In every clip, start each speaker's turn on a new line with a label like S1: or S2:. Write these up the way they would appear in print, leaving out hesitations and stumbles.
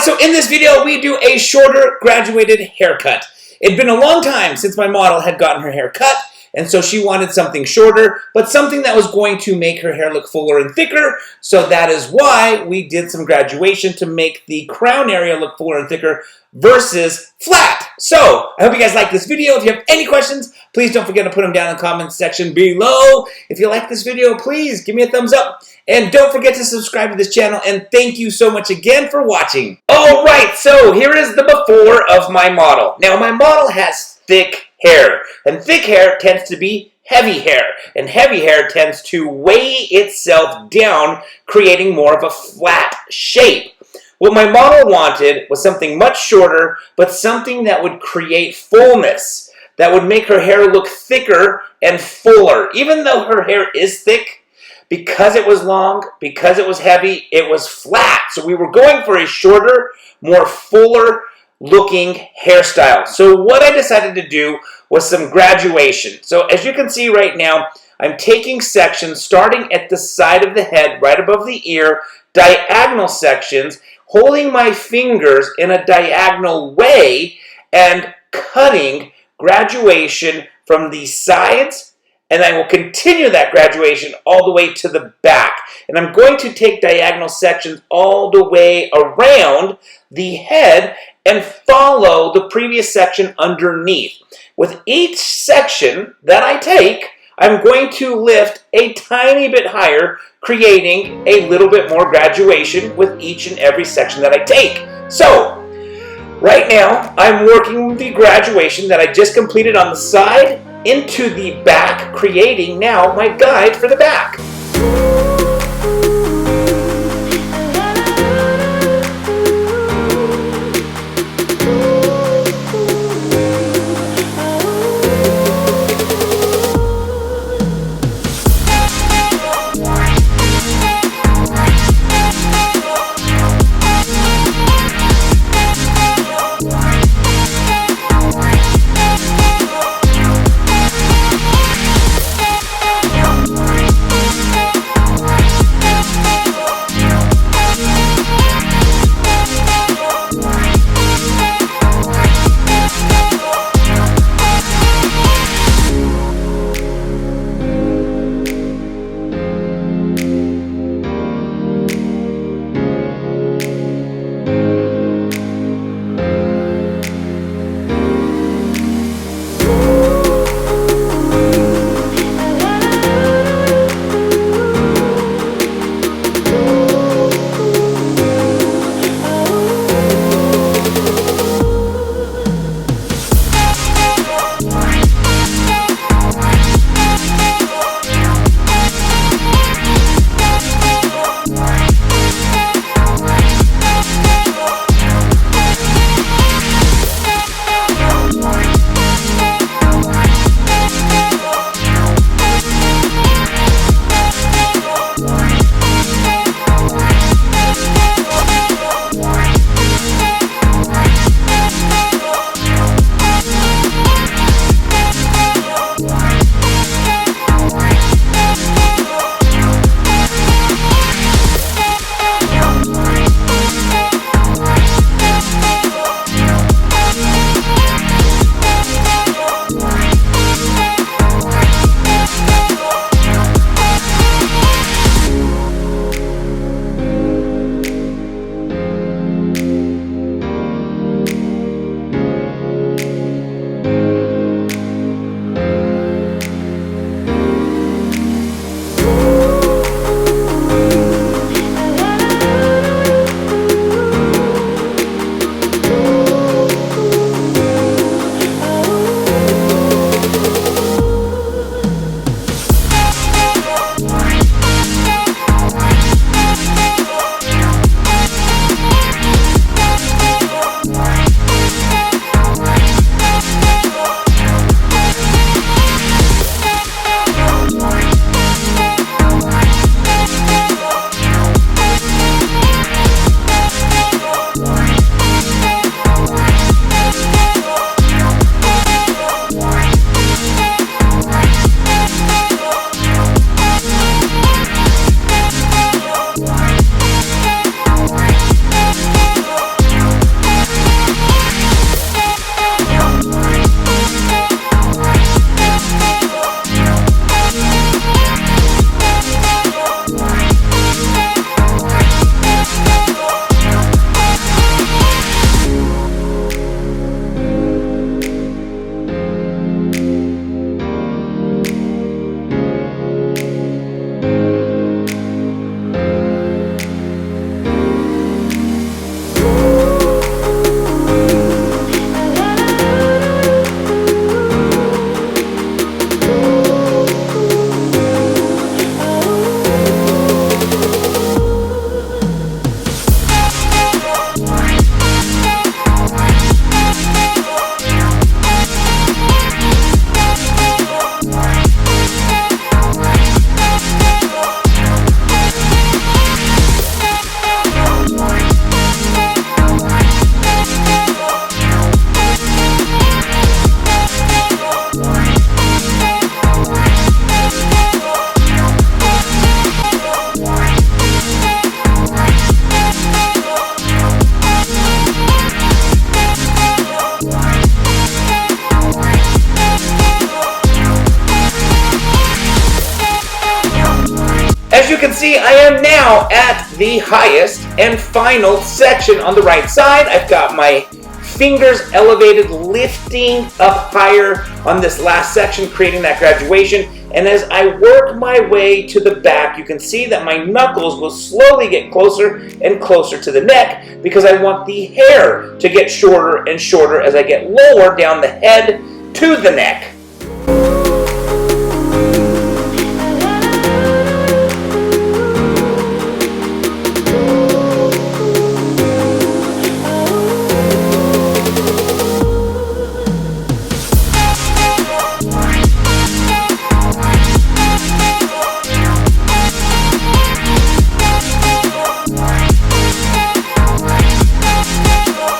S1: so in this video, we do a shorter graduated haircut. It'd been a long time since my model had gotten her hair cut, and so she wanted something shorter, but something that was going to make her hair look fuller and thicker. So that is why we did some graduation to make the crown area look fuller and thicker versus flat. So I hope you guys like this video. If you have any questions, please don't forget to put them down in the comments section below. If you like this video, please give me a thumbs up. And don't forget to subscribe to this channel. And thank you so much again for watching. All right, so here is the before of my model. Now, my model has thick hair, and thick hair tends to be heavy hair, and heavy hair tends to weigh itself down, creating more of a flat shape. What my model wanted was something much shorter, but something that would create fullness, that would make her hair look thicker and fuller. Even though her hair is thick, because it was long, because it was heavy, it was flat. So we were going for a shorter, more fuller looking hairstyle. So what I decided to do was some graduation. So as you can see right now, I'm taking sections starting at the side of the head, right above the ear, diagonal sections, holding my fingers in a diagonal way and cutting graduation from the sides, and I will continue that graduation all the way to the back. And I'm going to take diagonal sections all the way around the head and follow the previous section underneath. With each section that I take, I'm going to lift a tiny bit higher, creating a little bit more graduation with each and every section that I take. So, right now, I'm working the graduation that I just completed on the side into the back, creating now my guide for the back. see, I am now at the highest and final section on the right side. I've got my fingers elevated, lifting up higher on this last section, creating that graduation. And as I work my way to the back, you can see that my knuckles will slowly get closer and closer to the neck because I want the hair to get shorter and shorter as I get lower down the head to the neck.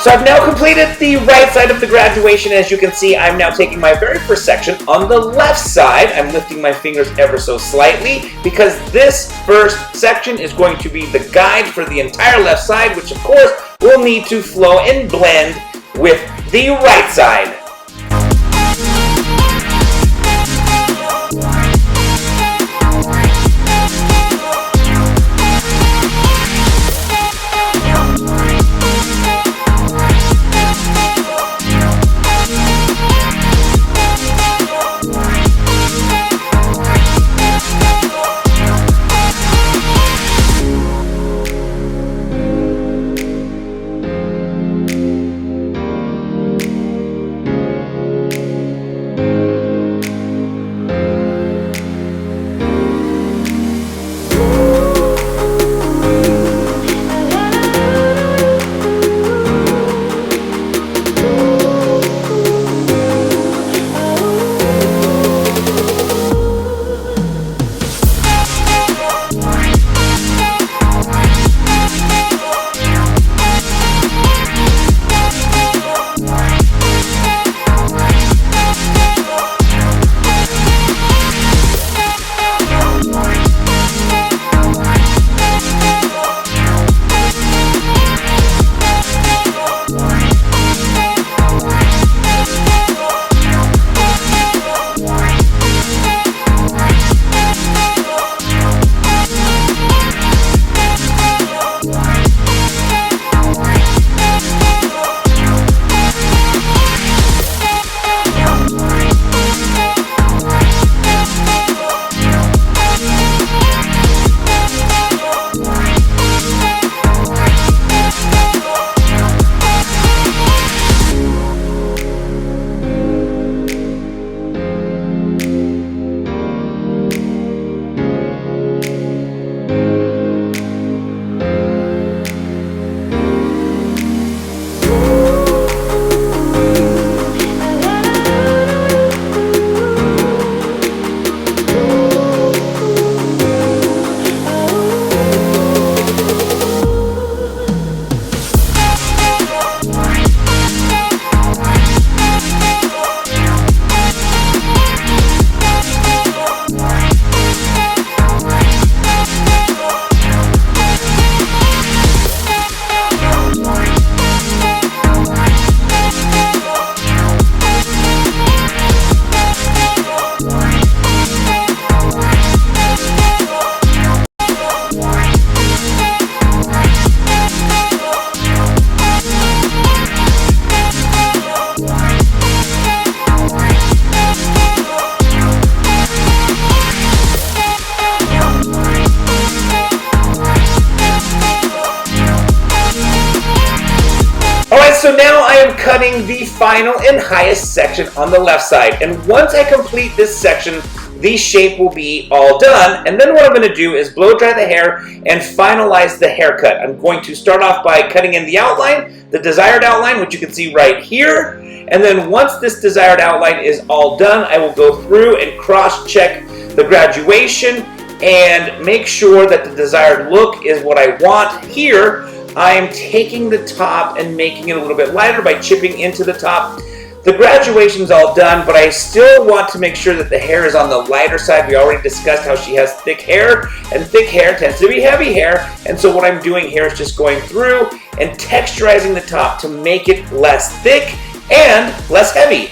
S1: So I've now completed the right side of the graduation. As you can see, I'm now taking my very first section on the left side. I'm lifting my fingers ever so slightly because this first section is going to be the guide for the entire left side, which of course will need to flow and blend with the right side. So now I am cutting the final and highest section on the left side. And once I complete this section, the shape will be all done. And then what I'm going to do is blow dry the hair and finalize the haircut. I'm going to start off by cutting in the outline, the desired outline, which you can see right here. And then once this desired outline is all done, I will go through and cross-check the graduation and make sure that the desired look is what I want. Here, I am taking the top and making it a little bit lighter by chipping into the top. The graduation's all done, but I still want to make sure that the hair is on the lighter side. We already discussed how she has thick hair, and thick hair tends to be heavy hair. And so what I'm doing here is just going through and texturizing the top to make it less thick and less heavy.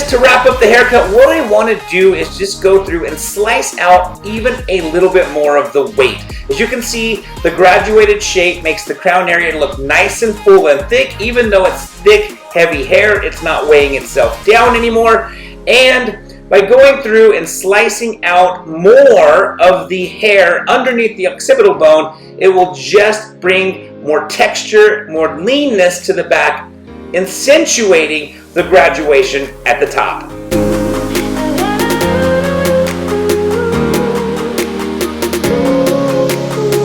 S1: just to wrap up the haircut, what I want to do is just go through and slice out even a little bit more of the weight. As you can see, the graduated shape makes the crown area look nice and full and thick. Even though it's thick, heavy hair, it's not weighing itself down anymore. And by going through and slicing out more of the hair underneath the occipital bone, it will just bring more texture, more leanness to the back, accentuating the graduation at the top.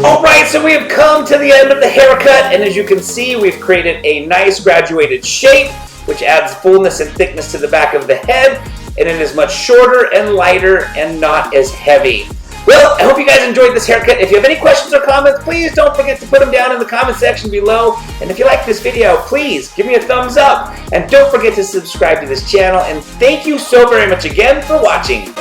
S1: Alright, so we have come to the end of the haircut, and as you can see, we've created a nice graduated shape, which adds fullness and thickness to the back of the head, and it is much shorter and lighter and not as heavy. Well, I hope you guys enjoyed this haircut. If you have any questions or comments, please don't forget to put them down in the comment section below. And if you like this video, please give me a thumbs up. And don't forget to subscribe to this channel. And thank you so very much again for watching.